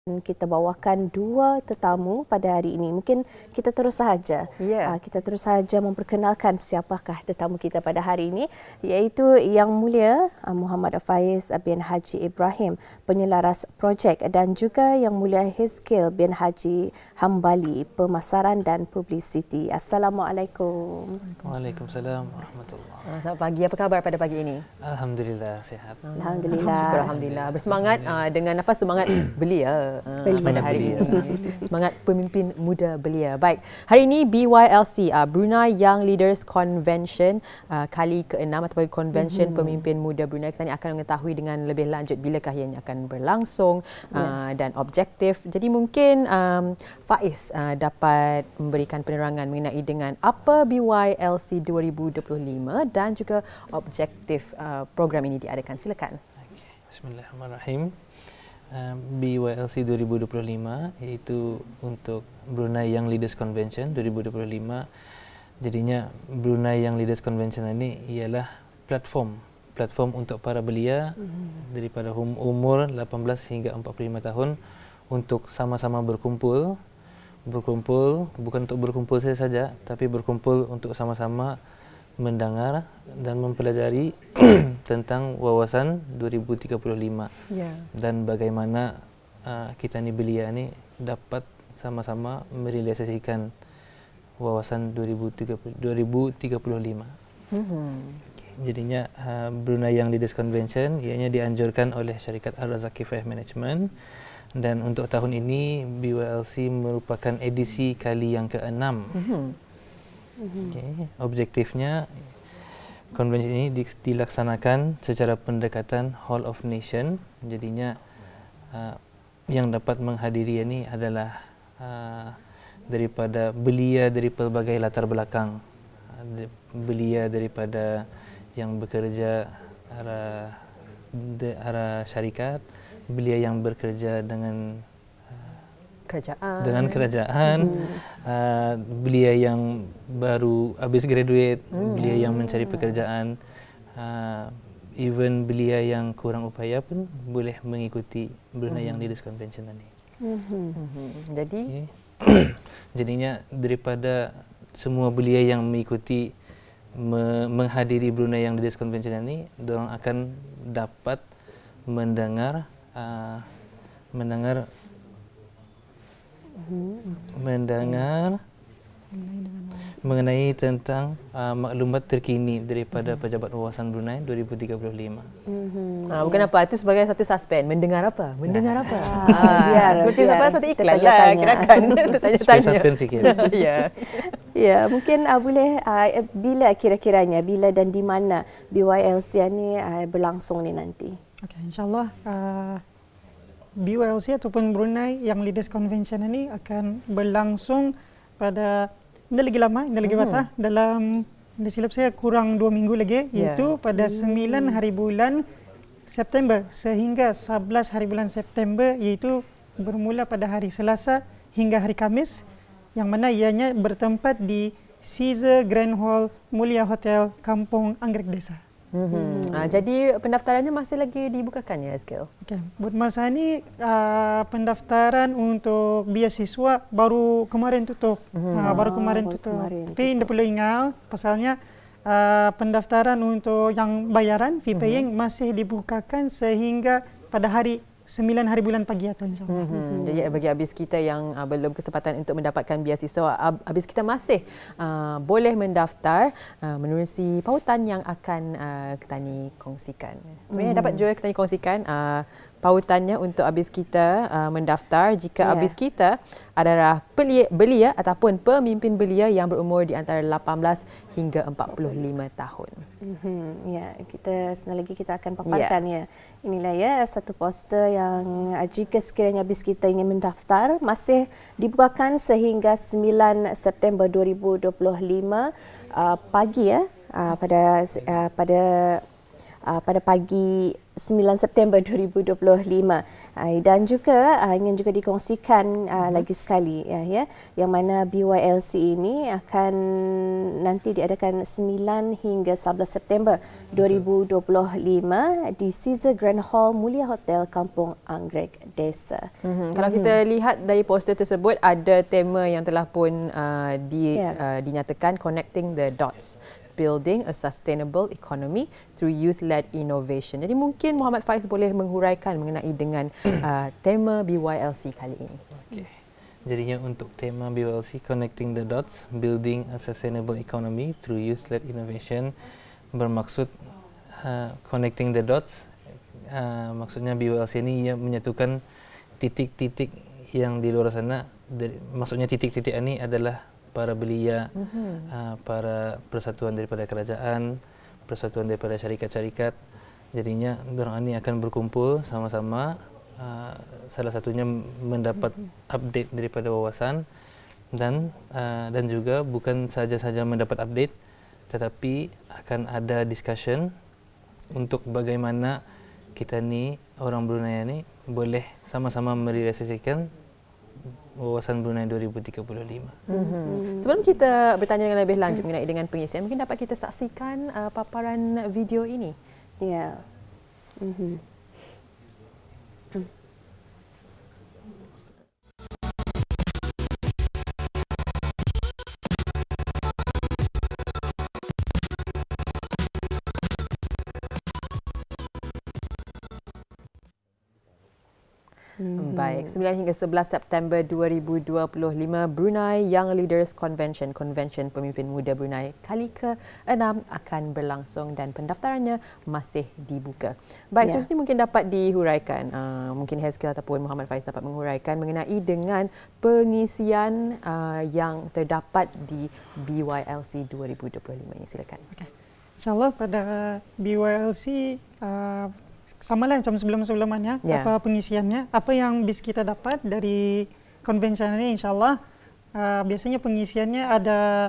Kita bawakan dua tetamu pada hari ini. Mungkin kita terus sahaja. Kita terus sahaja memperkenalkan siapakah tetamu kita pada hari ini, iaitu Yang Mulia Muhammad Faiz bin Haji Ibrahim, penyelaras projek, dan juga Yang Mulia Hizkil bin Haji Hambali, pemasaran dan publisiti. Assalamualaikum. Waalaikumsalam warahmatullahi. Selamat pagi. Apa khabar pada pagi ini? Alhamdulillah sihat. Alhamdulillah. Syukur alhamdulillah. Bersemangat dengan apa semangat belia pada hari ini. Semangat pemimpin muda belia. Baik. Hari ini BYLC Brunei Young Leaders Convention kali ke-6 ataupun Convention Pemimpin Muda Brunei. Kita akan mengetahui dengan lebih lanjut bilakah ianya akan berlangsung dan objektif. Jadi mungkin Faiz dapat memberikan penerangan mengenai dengan apa BYLC 2025 dan juga objektif program ini diadakan. Silakan. Bismillahirrahmanirrahim. BYLC 2025 iaitu untuk Brunei Young Leaders Convention 2025. Jadinya Brunei Young Leaders Convention ini ialah platform untuk para belia daripada umur 18 hingga 45 tahun untuk sama-sama berkumpul bukan untuk berkumpul saja, tapi berkumpul untuk sama-sama mendengar dan mempelajari tentang wawasan 2035 dan bagaimana kita ni belia ni dapat sama-sama merealisasikan wawasan 2035. Jadinya Brunei Young Leaders Convention ianya dianjurkan oleh syarikat Al-Razak Kifayah Management, dan untuk tahun ini BYLC merupakan edisi kali yang ke-6. Objektifnya konvensi ini dilaksanakan secara pendekatan Whole of Nation. Jadinya yang dapat menghadiri ini adalah daripada belia dari pelbagai latar belakang, belia daripada yang bekerja arah syarikat, belia yang bekerja dengan kerajaan, belia yang baru habis graduate, belia yang mencari pekerjaan, even belia yang kurang upaya pun boleh mengikuti Brunei Young Leaders Convention ini. Jadi jadinya daripada semua belia yang mengikuti menghadiri Brunei Young Leaders Convention ini, diorang akan dapat mendengar mengenai tentang maklumat terkini daripada Pejabat Wawasan Brunei 2035. Bukan apa, itu sebagai satu suspend. Mendengar apa? Seperti satu iklan lah, kirakan tanya-tanya. Suspend sikit. Ya, mungkin boleh bila kira-kiranya, bila dan di mana BYLC ni berlangsung ni nanti? Okey, insyaAllah BYLC ataupun Brunei Young Leaders Convention ini akan berlangsung pada ini lagi lama, ini lagi batah, dalam silap saya kurang 2 minggu lagi, iaitu pada 9 hari bulan September sehingga 11 hari bulan September, iaitu bermula pada hari Selasa hingga hari Khamis, yang mana ianya bertempat di Caesar Grand Hall Mulia Hotel Kampung Anggrek Desa. Jadi pendaftarannya masih lagi dibukakan ya, Hizkil? Okey, buat masa ini pendaftaran untuk beasiswa baru kemarin tutup. Tapi tidak perlu ingat, pasalnya pendaftaran untuk yang bayaran fee paying masih dibukakan sehingga pada hari 9 hari bulan pagi atau insyaAllah. Jadi bagi abis kita yang belum kesempatan untuk mendapatkan beasiswa, abis kita masih boleh mendaftar menerusi pautan yang akan Ketani kongsikan. Sebenarnya dapat juga Ketani kongsikan pautannya untuk abis kita mendaftar jika abis kita adalah belia ataupun pemimpin belia yang berumur di antara 18 hingga 45 tahun. Ya, kita sebentar lagi kita akan paparkan Inilah satu poster yang jika sekiranya abis kita ingin mendaftar masih dibukakan sehingga 9 September 2025 pagi pada pagi 9 September 2025 dan juga ingin juga dikongsikan lagi sekali ya yang mana BYLC ini akan nanti diadakan 9 hingga 11 September 2025 di Caesar Grand Hall Mulia Hotel Kampung Anggrek Desa. Kalau kita lihat dari poster tersebut ada tema yang telah pun dinyatakan, Connecting the Dots, Building a Sustainable Economy through Youth-led Innovation. Jadi mungkin Muhammad Faiz boleh menghuraikan mengenai dengan tema BYLC kali ini. Okey. Jadinya untuk tema BYLC Connecting the Dots, Building a Sustainable Economy through Youth-led Innovation bermaksud connecting the dots. Maksudnya BYLC ini ia menyatukan titik-titik yang di luar sana. Maksudnya titik-titik ini adalah para belia, para persatuan daripada kerajaan, persatuan daripada syarikat-syarikat. Jadinya orang ini akan berkumpul sama-sama, salah satunya mendapat update daripada wawasan dan juga bukan saja mendapat update, tetapi akan ada discussion untuk bagaimana kita ni orang Brunei ni boleh sama-sama merealisasikan wawasan Brunei 2035. Sebelum kita bertanya dengan lebih lanjut mengenai dengan pengisian, mungkin dapat kita saksikan paparan video ini. Ya. Baik, 9 hingga 11 September 2025 Brunei Young Leaders Convention, Konvensyen Pemimpin Muda Brunei kali ke-6 akan berlangsung dan pendaftarannya masih dibuka. Baik, seterusnya mungkin dapat dihuraikan, mungkin Hezkel ataupun Muhammad Faiz dapat menghuraikan mengenai dengan pengisian yang terdapat di BYLC 2025 ini. Silakan. Okay. InsyaAllah pada BYLC sama lah macam sebelum-sebelumnya, apa pengisiannya, apa yang bisa kita dapat dari konvensi ini, insyaAllah biasanya pengisiannya ada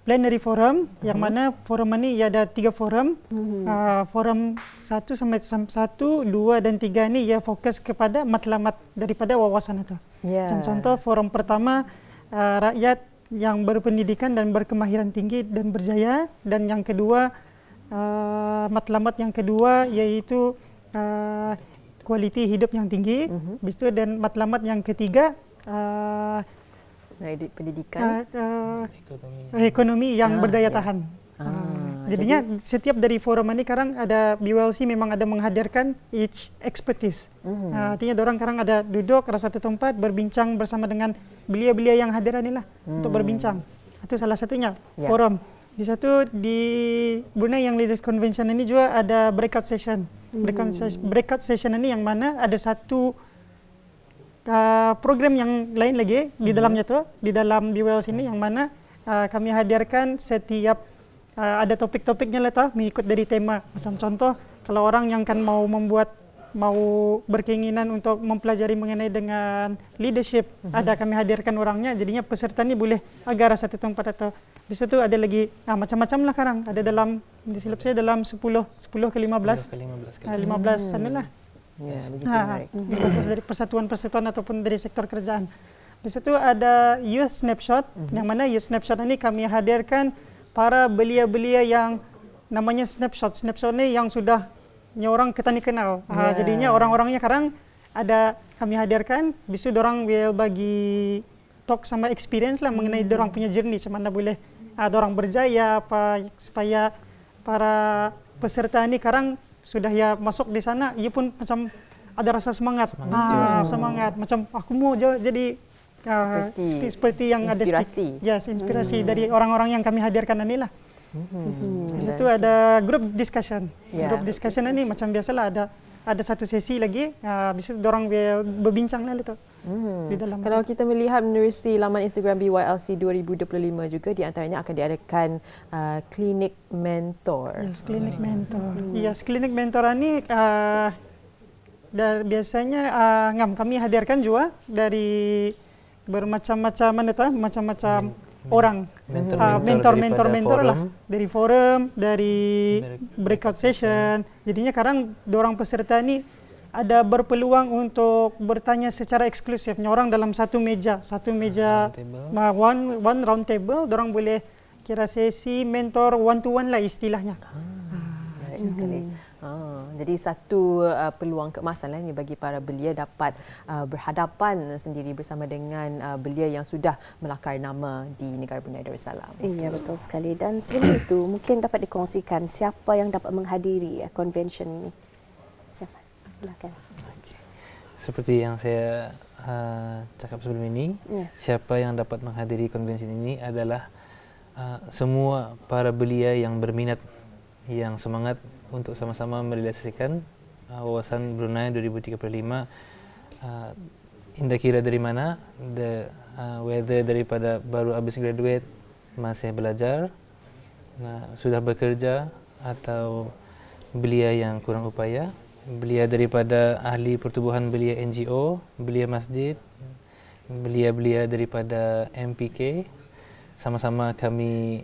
plenary forum, yang mana forum ini ada 3 forum, forum 1 sampai 1, 2 dan 3 ini ya fokus kepada matlamat daripada wawasan itu. Macam contoh forum pertama rakyat yang berpendidikan dan berkemahiran tinggi dan berjaya, dan yang kedua matlamat yang kedua iaitu kualiti hidup yang tinggi. Habis itu dan matlamat yang ketiga pendidikan, ekonomi yang berdaya tahan. Jadinya setiap dari forum ini sekarang ada BYLC memang ada menghadirkan each expertise. Artinya orang sekarang ada duduk pada satu tempat berbincang bersama dengan belia-belia yang hadir inilah untuk berbincang. Itu salah satunya forum. Di satu di Brunei Young Leaders Convention ini juga ada breakout session. Breakout session ini yang mana ada satu program yang lain lagi di dalamnya tu, di dalam BYLC ini yang mana kami hadirkan setiap ada topik-topiknya lah tu, mengikut dari tema. Macam contoh kalau orang yang kan mau berkeinginan untuk mempelajari mengenai dengan leadership, ada kami hadirkan orangnya, jadinya peserta ni boleh agar satu tempat atau di situ ada lagi macam-macam lah sekarang. Ada dalam disilap saya dalam 10 ke 15 sanalah. Ya, begitu menarik. Fokus dari persatuan-persatuan ataupun dari sektor kerajaan. Di situ ada Youth Snapshot, yang mana Youth Snapshot ini kami hadirkan para belia-belia yang namanya Snapshot. Snapshot ini yang sudah orang ketani kenal. Jadinya orang-orangnya sekarang ada kami hadirkan, bisu dorang will bagi talk sama experience lah mengenai dorang punya journey, macam mana boleh dorang berjaya apa supaya para peserta ini sekarang sudah ya masuk di sana, ia pun macam ada rasa semangat. Semangat macam aku mau jadi seperti yang inspirasi. ada inspirasi dari orang-orang yang kami hadirkan inilah. Di situ ada group discussion. Group discussion ini macam biasalah ada satu sesi lagi, habis itu dorang berbincang lah itu. Di dalam kalau kita melihat menerusi laman Instagram BYLC 2025 juga di antaranya akan diadakan klinik mentor. Klinik mentor. Klinik mentor ini biasanya kami hadirkan juga dari bermacam-macam macam-macam orang, mentor lah, dari forum, dari breakout session. Jadinya sekarang dorang peserta ni ada berpeluang untuk bertanya secara eksklusifnya orang dalam satu meja one round table, dorang boleh kira sesi mentor one to one lah istilahnya. Baik sekali. Jadi satu peluang keemasan lah ini bagi para belia dapat berhadapan sendiri bersama dengan belia yang sudah melakar nama di negara Brunei Darussalam. Iya, betul sekali. Dan sebelum itu mungkin dapat dikongsikan siapa yang dapat menghadiri convention ini. Siapa? Silakan. Okay. Seperti yang saya cakap sebelum ini, siapa yang dapat menghadiri convention ini adalah semua para belia yang berminat, yang semangat untuk sama-sama merealisasikan wawasan Brunei 2035, indah kira dari mana, whether daripada baru habis graduate, masih belajar, sudah bekerja, atau belia yang kurang upaya, belia daripada ahli pertubuhan belia NGO, belia masjid, belia-belia daripada MPK, sama-sama kami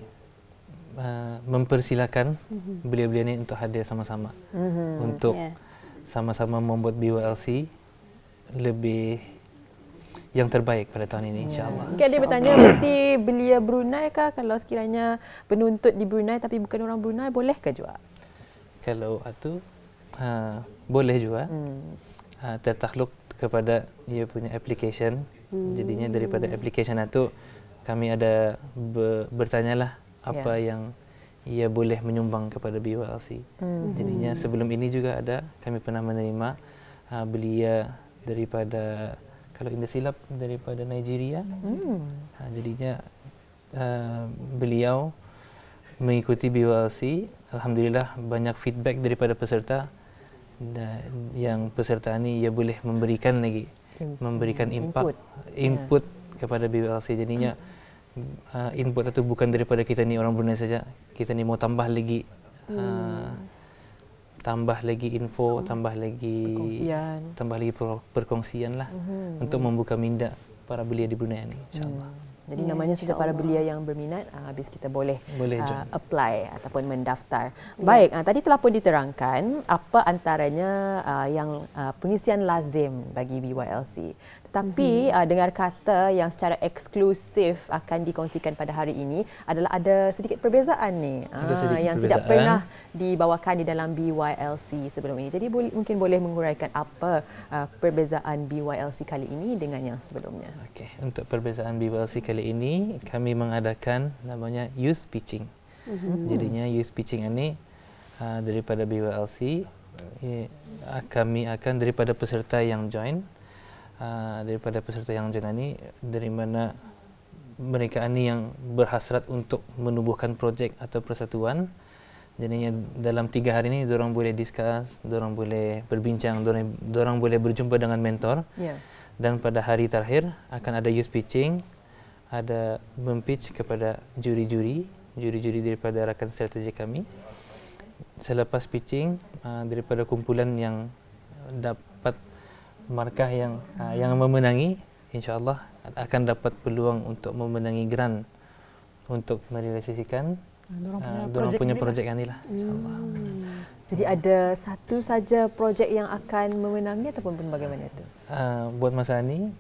mempersilakan belia-belia ini untuk hadir sama-sama untuk sama-sama membuat BYLC lebih yang terbaik pada tahun ini, insyaAllah. Mungkin ada bertanya, mesti belia Brunei kah? Kalau sekiranya penuntut di Brunei tapi bukan orang Brunei, bolehkah juga? Kalau itu boleh juga, tertakluk kepada dia punya application. Jadinya daripada application itu kami ada bertanyalah apa yang ia boleh menyumbang kepada BYLC. Jadinya sebelum ini juga ada, kami pernah menerima belia daripada, kalau tidak silap, daripada Nigeria. Jadinya beliau mengikuti BYLC. Alhamdulillah banyak feedback daripada peserta, dan yang peserta ini ia boleh memberikan lagi, memberikan input kepada BYLC. Jadinya input itu bukan daripada kita ni orang Brunei saja, kita ni mau tambah lagi info, tambah lagi perkongsian lah, untuk membuka minda para belia di Brunei ini, insyaAllah. Jadi namanya saja para belia yang berminat, habis kita boleh apply ataupun mendaftar. Baik, tadi telah pun diterangkan apa antaranya yang pengisian lazim bagi BYLC. Tetapi dengar kata yang secara eksklusif akan dikongsikan pada hari ini adalah ada sedikit perbezaan ni yang tidak pernah dibawakan di dalam BYLC sebelum ini. Jadi mungkin boleh menguraikan apa perbezaan BYLC kali ini dengan yang sebelumnya. Okey, untuk perbezaan BYLC kali ini kami mengadakan namanya youth pitching. Jadinya youth pitching ini daripada BYLC, kami akan daripada peserta yang join, ini dari mana mereka ini yang berhasrat untuk menubuhkan projek atau persatuan. Jadinya dalam 3 hari ini dorang boleh discuss, dorang boleh berbincang, dorang boleh berjumpa dengan mentor. Dan pada hari terakhir akan ada youth pitching, ada mempitch kepada juri-juri daripada rakan strategi kami. Selepas pitching, daripada kumpulan yang dapat markah yang memenangi, insyaAllah akan dapat peluang untuk memenangi grant untuk merealisasikan dorang punya projek yang inilah, insyaAllah. Jadi ada satu saja projek yang akan memenangi ataupun bagaimana itu? Buat masa ini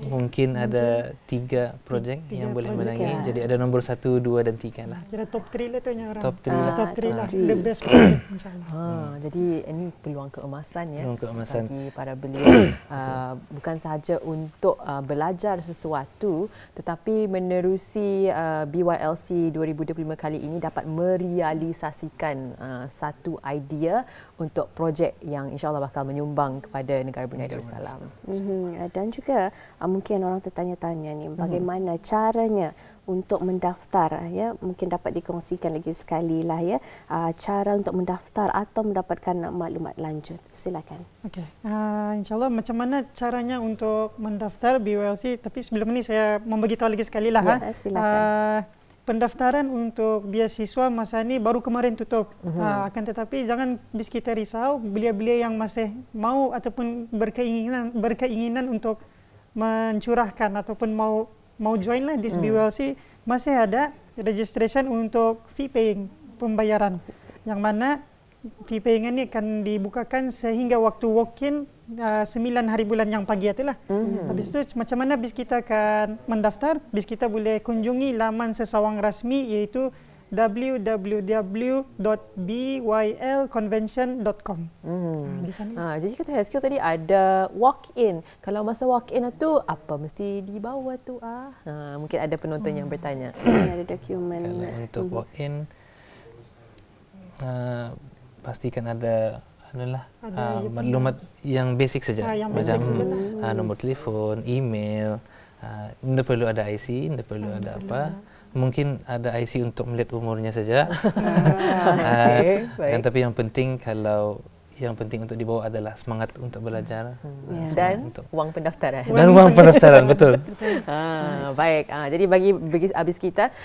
mungkin ada 3 projek yang boleh menangi. Jadi ada nombor 1, 2 dan 3 lah. Kira top 3 lah tu orang. Top 3 lah. The best project, insyaAllah. Jadi ini peluang keemasan ya, bagi para belia. Bukan sahaja untuk belajar sesuatu, tetapi menerusi BYLC 2025 kali ini dapat merealisasikan satu idea untuk projek yang insyaAllah bakal menyumbang kepada negara Brunei Darussalam. Dan juga mungkin orang tertanya-tanya ni bagaimana caranya untuk mendaftar, ya, mungkin dapat dikongsikan lagi sekali lah, ya, cara untuk mendaftar atau mendapatkan maklumat lanjut. Silakan. Okey, insyaAllah macam mana caranya untuk mendaftar BYLC, tapi sebelum ini saya memberitahu lagi sekali lah. Silakan. Pendaftaran untuk beasiswa masa ini baru kemarin tutup. Akan tetapi jangan bis kita risau, belia-belia yang masih mau ataupun berkeinginan untuk mencurahkan ataupun mau mau join lah this BYLC, masih ada registration untuk fee paying, pembayaran. Yang mana fee paying ini akan dibukakan sehingga waktu walk-in 9 hari bulan yang pagi itulah. Habis itu macam mana bis kita akan mendaftar? Bis kita boleh kunjungi laman sesawang rasmi iaitu www.bylconvention.com. Di sana. Jadi kata Haskell tadi ada walk-in. Kalau masa walk-in itu apa mesti dibawa tu? Mungkin ada penonton yang bertanya. Ada dokumen. Kalau untuk walk-in, pastikan ada maklumat yang basic saja. Macam nombor telefon, email. Tidak perlu ada IC, tidak perlu ada apa. Mungkin ada IC untuk melihat umurnya saja. Tapi yang penting untuk dibawa adalah semangat untuk belajar dan untuk wang pendaftaran. Dan wang pendaftaran, betul. Baik. Jadi bagi abis kita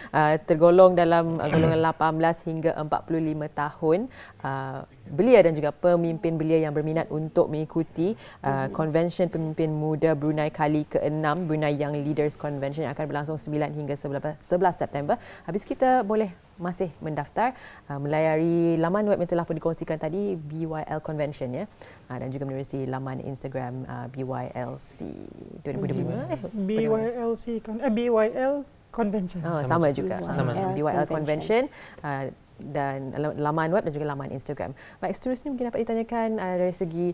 tergolong dalam golongan 18 hingga 45 tahun, belia dan juga pemimpin belia yang berminat untuk mengikuti Convention Pemimpin Muda Brunei kali ke-6, Brunei Young Leaders Convention yang akan berlangsung 9 hingga 11 September. Habis kita boleh masih mendaftar melayari laman web yang telah pun dikongsikan tadi, BYL Convention ya, dan juga menerusi laman Instagram BYLC 2025. BYL Convention. Sama juga. BYL Convention. Dan laman web dan juga laman Instagram. Baik, seterusnya mungkin dapat ditanyakan dari segi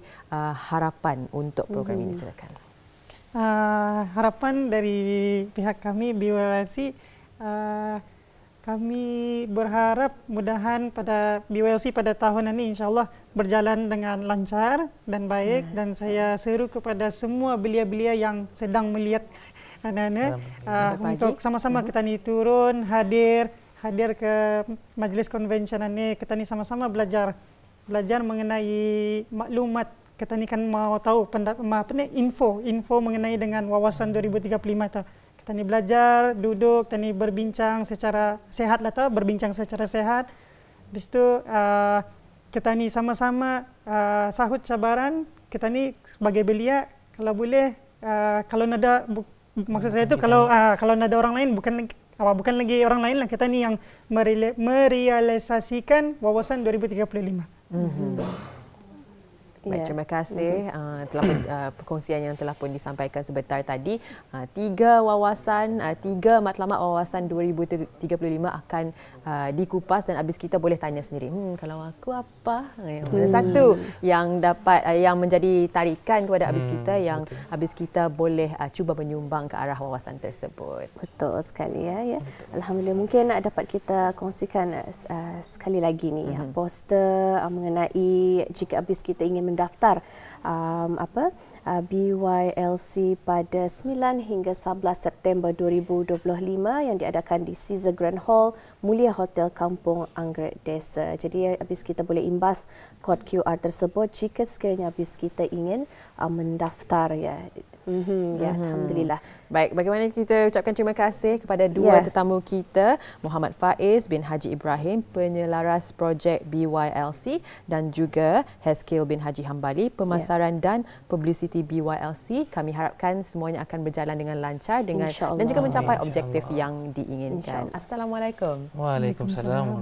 harapan untuk program ini, silakan. Harapan dari pihak kami BYLC, kami berharap mudahan pada BYLC pada tahun ini insyaAllah berjalan dengan lancar dan baik, dan saya seru kepada semua belia-belia yang sedang melihat anak-anak untuk sama-sama kita ni turun hadir ke majlis convention ini. Kita ni sama-sama belajar mengenai maklumat. Kita ni kan mau tahu info mengenai dengan wawasan 2035 tu. Kita ni belajar, duduk, kita ni berbincang secara sehat lah tu, berbincang secara sehat. Habis tu kita ni sama-sama sahut cabaran. Kita ni sebagai belia, kalau boleh, kalau nada maksud saya tu kalau nada orang lain bukan lagi orang lain lah, kita ni yang merealisasikan wawasan 2035. Baik, terima kasih telah perkongsian yang telah pun disampaikan sebentar tadi. 3 wawasan, 3 matlamat wawasan 2035 akan dikupas dan habis kita boleh tanya sendiri, kalau aku apa? Satu yang dapat yang menjadi tarikan kepada habis kita, yang habis kita boleh cuba menyumbang ke arah wawasan tersebut. Betul sekali ya. Alhamdulillah, mungkin dapat kita kongsikan sekali lagi ni poster mengenai jika habis kita ingin mendaftar BYLC pada 9 hingga 11 September 2025 yang diadakan di Caesar Grand Hall, Mulia Hotel Kampung Anggrek Desa. Jadi habis kita boleh imbas kod QR tersebut jika sekiranya habis kita ingin mendaftar ya. Ya, alhamdulillah. Baik, bagaimana kita ucapkan terima kasih kepada dua tetamu kita, Muhammad Faiz bin Haji Ibrahim, penyelaras projek BYLC, dan juga Haskell bin Haji Hambali, pemasaran dan publicity BYLC. Kami harapkan semuanya akan berjalan dengan lancar dan juga mencapai objektif yang diinginkan. Assalamualaikum. Waalaikumsalam.